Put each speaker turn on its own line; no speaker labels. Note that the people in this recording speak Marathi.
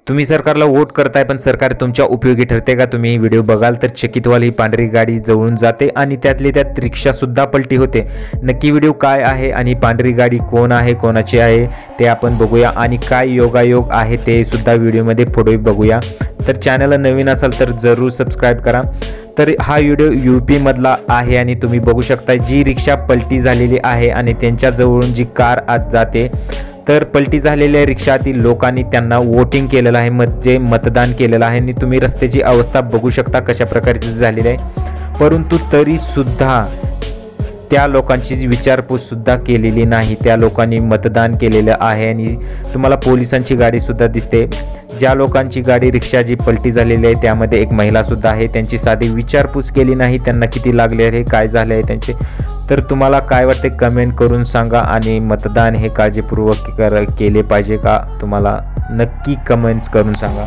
तुम्ही सरकारला वोट करताय पण सरकार तुमच्या उपयोगी ठरते का? तुम्ही व्हिडिओ बघाल तर चकितवाली पांढरी गाडी जवळून जाते आणि त्यातली त्यात रिक्षासुद्धा पलटी होते। नक्की व्हिडिओ काय आहे आणि पांढरी गाडी कोण आहे, कोणाची आहे ते आपण बघूया आणि काय योगायोग आहे ते सुद्धा व्हिडिओमध्ये पुढे बघूया। तर चॅनलला नवीन असाल तर जरूर सबस्क्राईब करा। तर हा व्हिडिओ यूपी मधला आहे आणि तुम्ही बघू शकता जी रिक्षा पलटी झालेली आहे आणि त्यांच्या जवळून जी कार आत जाते, तर पलटी झालेल्या रिक्षातील लोकांनी त्यांना वोटिंग केलेलं आहे, म्हणजे मतदान केलेलं आहे आणि तुम्ही रस्त्याची अवस्था बघू शकता कशा प्रकारची झालेली आहे। परंतु तरी सुद्धा त्या लोकांची विचारपूस सुद्धा केलेली नाही। त्या लोकांनी मतदान केलेलं आहे आणि तुम्हाला पोलिसांची गाडी सुद्धा दिसते। ज्या लोकांची गाडी रिक्षा जी पलटी झालेली आहे त्यामध्ये एक महिला सुद्धा आहे, त्यांची साधी विचारपूस केली नाही त्यांना किती लागले आहे, काय झाले आहे त्यांचे। तर तुम्हाला काय वाटते कमेंट करून सांगा आणि मतदान हे काळजीपूर्वक केले पाहिजे का? तुम्हाला नक्की कमेंट्स करून सांगा।